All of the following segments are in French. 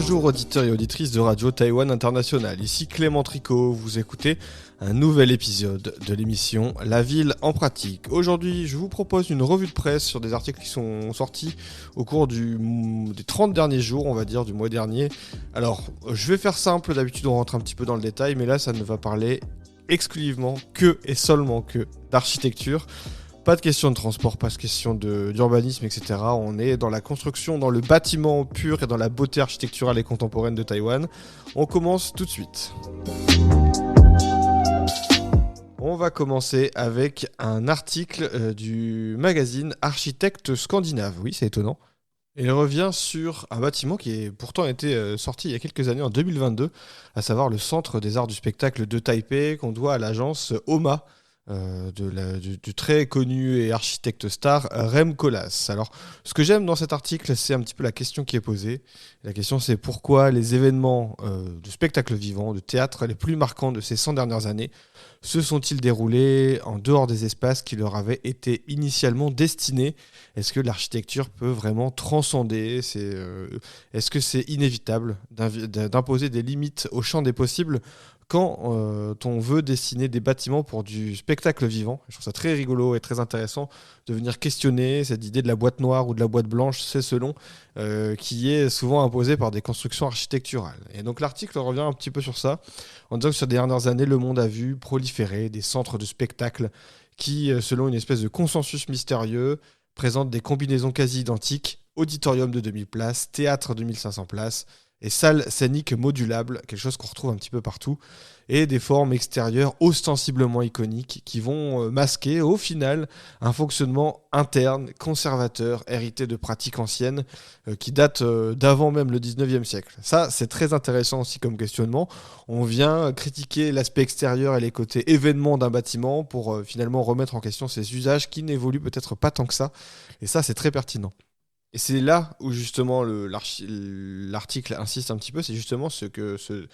Bonjour auditeurs et auditrices de Radio Taïwan International, ici Clément Tricot, vous écoutez un nouvel épisode de l'émission La Ville en pratique. Aujourd'hui, je vous propose une revue de presse sur des articles qui sont sortis au cours des 30 derniers jours, on va dire, du mois dernier. Alors, je vais faire simple, d'habitude on rentre un petit peu dans le détail, mais là ça ne va parler exclusivement que et seulement que d'architecture. Pas de question de transport, pas de question d'urbanisme, etc. On est dans la construction, dans le bâtiment pur et dans la beauté architecturale et contemporaine de Taïwan. On commence tout de suite. On va commencer avec un article du magazine Architecte Scandinave. Oui, c'est étonnant. Il revient sur un bâtiment qui a pourtant été sorti il y a quelques années, en 2022, à savoir le Centre des Arts du Spectacle de Taipei, qu'on doit à l'agence OMA, du très connu et architecte star Rem Koolhaas. Alors, ce que j'aime dans cet article, c'est un petit peu la question qui est posée. La question, c'est pourquoi les événements de spectacle vivant, de théâtre les plus marquants de ces 100 dernières années se sont-ils déroulés en dehors des espaces qui leur avaient été initialement destinés ? Est-ce que l'architecture peut vraiment transcender ? Est-ce que c'est inévitable d'imposer des limites au champ des possibles quand on veut dessiner des bâtiments pour du spectacle vivant? Je trouve ça très rigolo et très intéressant de venir questionner cette idée de la boîte noire ou de la boîte blanche, c'est selon, qui est souvent imposée par des constructions architecturales. Et donc l'article revient un petit peu sur ça, en disant que sur les dernières années, le monde a vu proliférer des centres de spectacle qui, selon une espèce de consensus mystérieux, présentent des combinaisons quasi identiques: auditorium de 2000 places, théâtre de 1500 places, et salles scéniques modulables, quelque chose qu'on retrouve un petit peu partout, et des formes extérieures ostensiblement iconiques qui vont masquer au final un fonctionnement interne, conservateur, hérité de pratiques anciennes qui datent d'avant même le 19e siècle. Ça, c'est très intéressant aussi comme questionnement. On vient critiquer l'aspect extérieur et les côtés événements d'un bâtiment pour finalement remettre en question ses usages qui n'évoluent peut-être pas tant que ça. Et ça, c'est très pertinent. Et c'est là où justement l'article insiste un petit peu, c'est justement ce lieu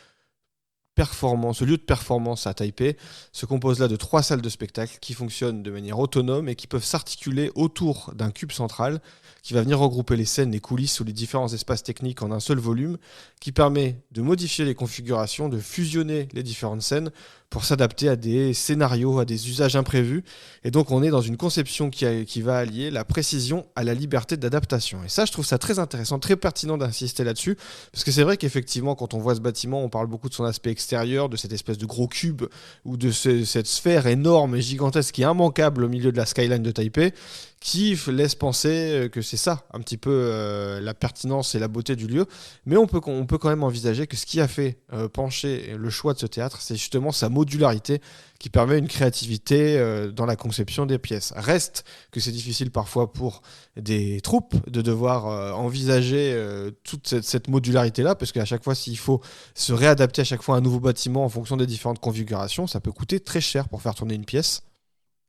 de performance à Taipei se compose là de 3 salles de spectacle qui fonctionnent de manière autonome et qui peuvent s'articuler autour d'un cube central qui va venir regrouper les scènes, les coulisses ou les différents espaces techniques en un seul volume, qui permet de modifier les configurations, de fusionner les différentes scènes pour s'adapter à des scénarios, à des usages imprévus. Et donc on est dans une conception qui va allier la précision à la liberté d'adaptation. Et ça, je trouve ça très intéressant, très pertinent d'insister là-dessus, parce que c'est vrai qu'effectivement, quand on voit ce bâtiment, on parle beaucoup de son aspect extérieur, de cette espèce de gros cube, ou de cette sphère énorme et gigantesque qui est immanquable au milieu de la skyline de Taipei, qui laisse penser que c'est ça, un petit peu la pertinence et la beauté du lieu. Mais on peut quand même envisager que ce qui a fait pencher le choix de ce théâtre, c'est justement sa modularité qui permet une créativité dans la conception des pièces. Reste que c'est difficile parfois pour des troupes de devoir envisager toute cette modularité-là, parce qu'à chaque fois, s'il faut se réadapter à chaque fois à un nouveau bâtiment en fonction des différentes configurations, ça peut coûter très cher pour faire tourner une pièce.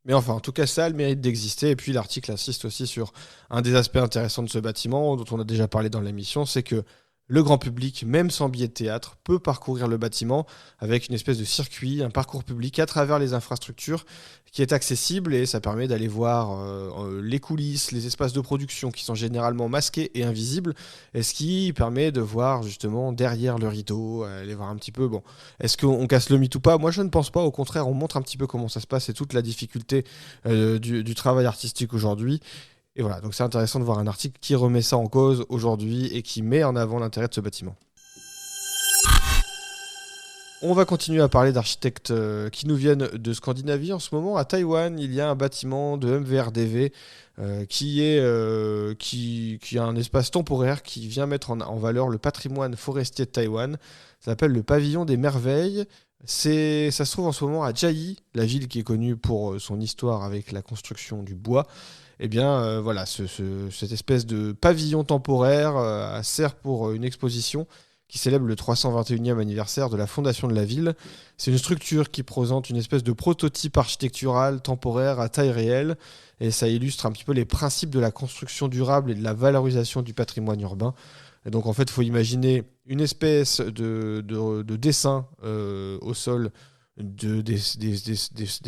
Mais enfin, en tout cas, ça a le mérite d'exister. Et puis l'article insiste aussi sur un des aspects intéressants de ce bâtiment, dont on a déjà parlé dans l'émission, c'est que le grand public, même sans billet de théâtre, peut parcourir le bâtiment avec une espèce de circuit, un parcours public à travers les infrastructures qui est accessible, et ça permet d'aller voir les coulisses, les espaces de production qui sont généralement masqués et invisibles, et ce qui permet de voir justement derrière le rideau, aller voir un petit peu, bon, est-ce qu'on casse le mythe ou pas ? Moi je ne pense pas, au contraire on montre un petit peu comment ça se passe et toute la difficulté du travail artistique aujourd'hui. Et voilà, donc c'est intéressant de voir un article qui remet ça en cause aujourd'hui et qui met en avant l'intérêt de ce bâtiment. On va continuer à parler d'architectes qui nous viennent de Scandinavie. En ce moment, à Taïwan, il y a un bâtiment de MVRDV qui a un espace temporaire qui vient mettre en valeur le patrimoine forestier de Taïwan. Ça s'appelle le Pavillon des Merveilles. Ça se trouve en ce moment à Chiayi, la ville qui est connue pour son histoire avec la construction du bois. Eh bien, voilà, cette espèce de pavillon temporaire sert pour une exposition qui célèbre le 321e anniversaire de la fondation de la ville. C'est une structure qui présente une espèce de prototype architectural temporaire à taille réelle, et ça illustre un petit peu les principes de la construction durable et de la valorisation du patrimoine urbain. Et donc en fait, il faut imaginer une espèce de dessin au sol de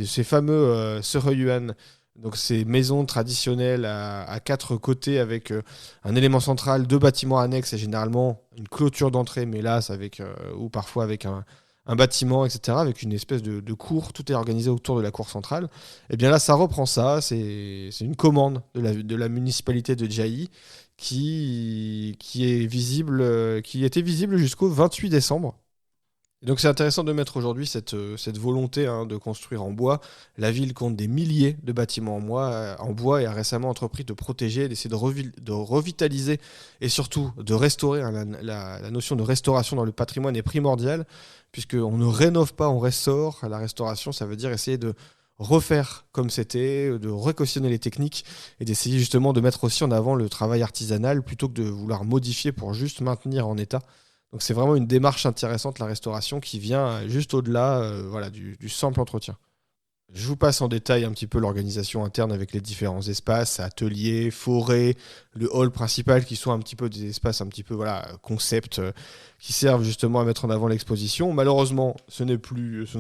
ces fameux Seheyuan Donc ces maisons traditionnelles à quatre côtés avec un élément central, deux bâtiments annexes et généralement une clôture d'entrée, mais là c'est avec, ou parfois avec un bâtiment, etc., avec une espèce de cour, tout est organisé autour de la cour centrale. Et bien là ça reprend ça, c'est une commande de la municipalité de Chiayi qui est visible, qui était visible jusqu'au 28 décembre. Et donc c'est intéressant de mettre aujourd'hui cette volonté de construire en bois. La ville compte des milliers de bâtiments en bois et a récemment entrepris de protéger, d'essayer de revitaliser et surtout de restaurer. La notion de restauration dans le patrimoine est primordiale puisqu'on ne rénove pas, on restaure. La restauration, ça veut dire essayer de refaire comme c'était, de recautionner les techniques et d'essayer justement de mettre aussi en avant le travail artisanal plutôt que de vouloir modifier pour juste maintenir en état. Donc c'est vraiment une démarche intéressante, la restauration, qui vient juste au-delà du simple entretien. Je vous passe en détail un petit peu l'organisation interne avec les différents espaces, ateliers, forêts, le hall principal qui sont un petit peu des espaces un petit peu concept qui servent justement à mettre en avant l'exposition. Malheureusement, ce ne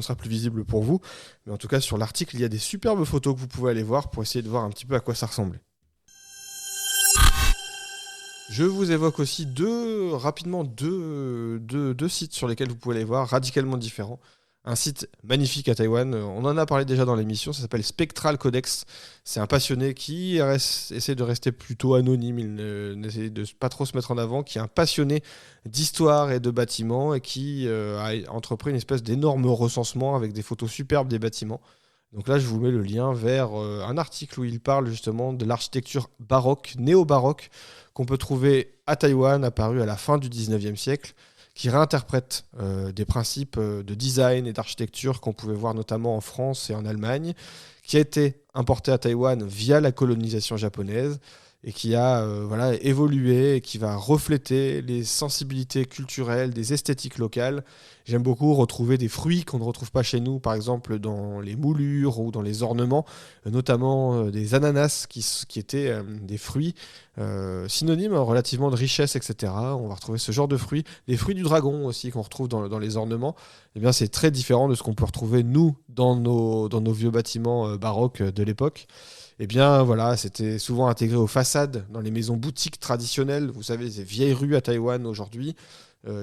sera plus visible pour vous, mais en tout cas sur l'article, il y a des superbes photos que vous pouvez aller voir pour essayer de voir un petit peu à quoi ça ressemblait. Je vous évoque aussi deux sites sur lesquels vous pouvez aller voir, radicalement différents. Un site magnifique à Taïwan, on en a parlé déjà dans l'émission, ça s'appelle Spectral Codex. C'est un passionné qui essaie de rester plutôt anonyme, il n'essaie de pas trop se mettre en avant, qui est un passionné d'histoire et de bâtiments et qui a entrepris une espèce d'énorme recensement avec des photos superbes des bâtiments. Donc là, je vous mets le lien vers un article où il parle justement de l'architecture baroque, néo-baroque, qu'on peut trouver à Taïwan, apparu à la fin du 19e siècle, qui réinterprète des principes de design et d'architecture qu'on pouvait voir notamment en France et en Allemagne, qui a été importé à Taïwan via la colonisation japonaise et qui a évolué et qui va refléter les sensibilités culturelles, des esthétiques locales. J'aime beaucoup retrouver des fruits qu'on ne retrouve pas chez nous, par exemple dans les moulures ou dans les ornements, notamment des ananas qui étaient des fruits synonymes relativement de richesse, etc. On va retrouver ce genre de fruits, des fruits du dragon aussi qu'on retrouve dans les ornements. Eh bien, c'est très différent de ce qu'on peut retrouver nous dans nos vieux bâtiments baroques de l'époque. Eh bien voilà, c'était souvent intégré aux façades dans les maisons boutiques traditionnelles, vous savez, ces vieilles rues à Taïwan aujourd'hui,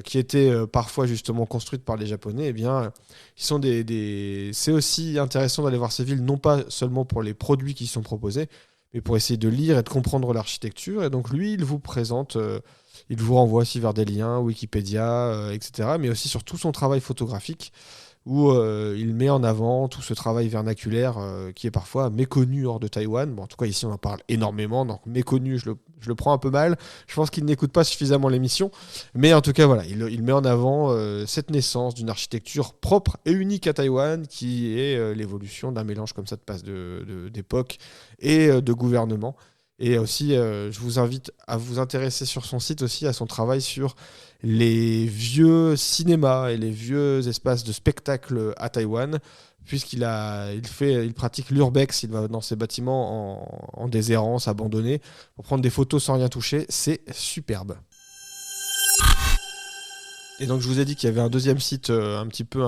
qui étaient parfois justement construites par les Japonais. Eh bien, c'est aussi intéressant d'aller voir ces villes, non pas seulement pour les produits qui sont proposés, mais pour essayer de lire et de comprendre l'architecture. Et donc lui, il vous présente, il vous renvoie aussi vers des liens, Wikipédia, etc., mais aussi sur tout son travail photographique, où il met en avant tout ce travail vernaculaire qui est parfois méconnu hors de Taïwan. Bon, en tout cas, ici, on en parle énormément, donc méconnu, je le prends un peu mal. Je pense qu'il n'écoute pas suffisamment l'émission. Mais en tout cas, voilà, il met en avant cette naissance d'une architecture propre et unique à Taïwan, qui est l'évolution d'un mélange comme ça de passe d'époque et de gouvernement. Et aussi, je vous invite à vous intéresser sur son site aussi à son travail sur les vieux cinémas et les vieux espaces de spectacle à Taïwan, puisqu'il pratique l'urbex, il va dans ces bâtiments en déshérence, abandonnés, pour prendre des photos sans rien toucher. C'est superbe. Et donc je vous ai dit qu'il y avait un deuxième site un petit peu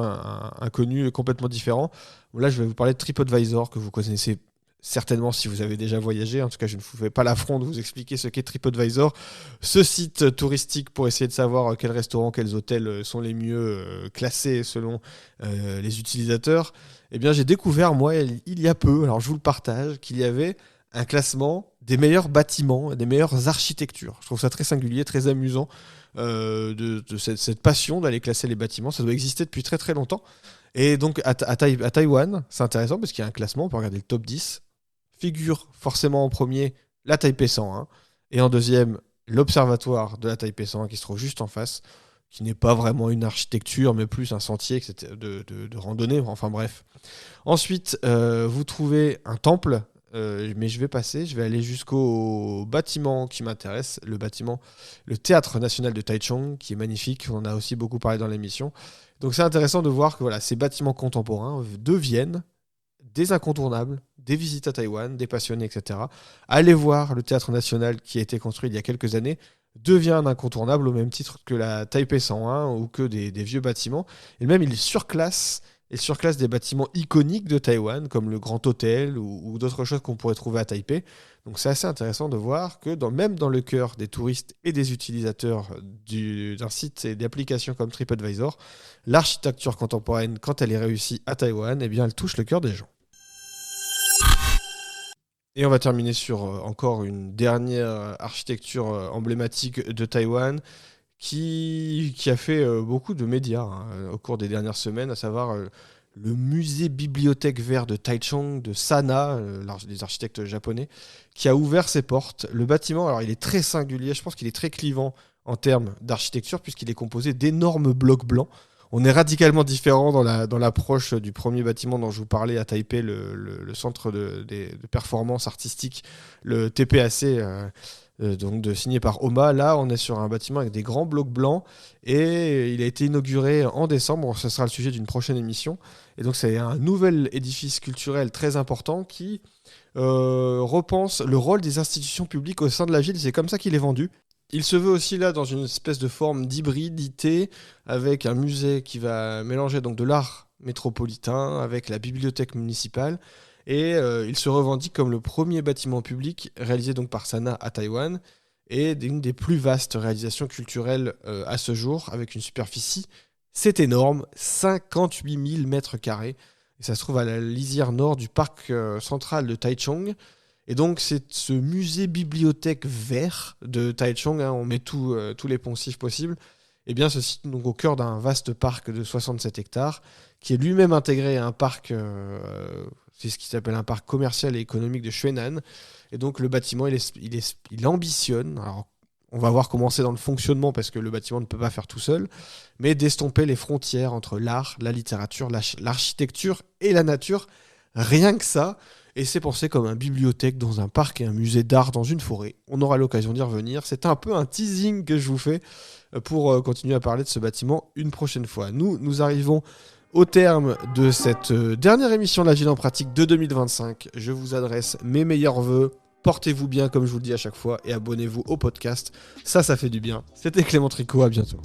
inconnu, complètement différent. Là, je vais vous parler de TripAdvisor, que vous connaissez certainement si vous avez déjà voyagé. En tout cas, je ne vous fais pas l'affront de vous expliquer ce qu'est TripAdvisor, ce site touristique pour essayer de savoir quels restaurants, quels hôtels sont les mieux classés selon les utilisateurs. Eh bien, j'ai découvert, moi, il y a peu, alors je vous le partage, qu'il y avait un classement des meilleurs bâtiments, des meilleures architectures. Je trouve ça très singulier, très amusant de cette passion d'aller classer les bâtiments. Ça doit exister depuis très très longtemps. Et donc à Taïwan, c'est intéressant parce qu'il y a un classement, on peut regarder le top 10. Figure forcément en premier la Taipei 101 et en deuxième l'observatoire de la Taipei 101 qui se trouve juste en face, qui n'est pas vraiment une architecture mais plus un sentier de randonnée, enfin bref. Ensuite, vous trouvez un temple, mais je vais aller jusqu'au bâtiment qui m'intéresse, le Théâtre National de Taichung, qui est magnifique, on en a aussi beaucoup parlé dans l'émission. Donc c'est intéressant de voir que ces bâtiments contemporains deviennent des incontournables, des visites à Taïwan, des passionnés, etc. Allez voir le Théâtre National qui a été construit il y a quelques années, devient un incontournable au même titre que la Taipei 101 ou que des vieux bâtiments. Et même, il surclasse et surclasse des bâtiments iconiques de Taïwan, comme le Grand Hôtel ou d'autres choses qu'on pourrait trouver à Taipei. Donc c'est assez intéressant de voir que même dans le cœur des touristes et des utilisateurs d'un site et d'applications comme TripAdvisor, l'architecture contemporaine, quand elle est réussie à Taïwan, eh bien elle touche le cœur des gens. Et on va terminer sur encore une dernière architecture emblématique de Taïwan qui a fait beaucoup de médias au cours des dernières semaines, à savoir le musée bibliothèque vert de Taichung, de Sana, des architectes japonais, qui a ouvert ses portes. Le bâtiment, alors il est très singulier, je pense qu'il est très clivant en termes d'architecture, puisqu'il est composé d'énormes blocs blancs. On est radicalement différent dans l'approche du premier bâtiment dont je vous parlais à Taipei, le centre de performance artistique, le TPAC, donc signé par OMA. Là, on est sur un bâtiment avec des grands blocs blancs et il a été inauguré en décembre. Ce sera le sujet d'une prochaine émission. Et donc, c'est un nouvel édifice culturel très important qui repense le rôle des institutions publiques au sein de la ville. C'est comme ça qu'il est vendu. Il se veut aussi là dans une espèce de forme d'hybridité avec un musée qui va mélanger donc de l'art métropolitain avec la bibliothèque municipale et il se revendique comme le premier bâtiment public réalisé donc par Sana à Taïwan et une des plus vastes réalisations culturelles à ce jour avec une superficie, c'est énorme, 58 000 mètres carrés et ça se trouve à la lisière nord du parc central de Taichung. Et donc, c'est ce musée-bibliothèque vert de Taichung, on met tous les poncifs possibles, et bien, se situe donc au cœur d'un vaste parc de 67 hectares, qui est lui-même intégré à un parc, c'est ce qui s'appelle un parc commercial et économique de Shuenan. Et donc, le bâtiment, il ambitionne, alors on va voir comment c'est dans le fonctionnement, parce que le bâtiment ne peut pas faire tout seul, mais d'estomper les frontières entre l'art, la littérature, l'architecture et la nature, rien que ça. Et c'est pensé comme un bibliothèque dans un parc et un musée d'art dans une forêt. On aura l'occasion d'y revenir. C'est un peu un teasing que je vous fais pour continuer à parler de ce bâtiment une prochaine fois. Nous arrivons au terme de cette dernière émission de La Ville en pratique de 2025. Je vous adresse mes meilleurs vœux. Portez-vous bien comme je vous le dis à chaque fois et abonnez-vous au podcast. Ça fait du bien. C'était Clément Tricot, à bientôt.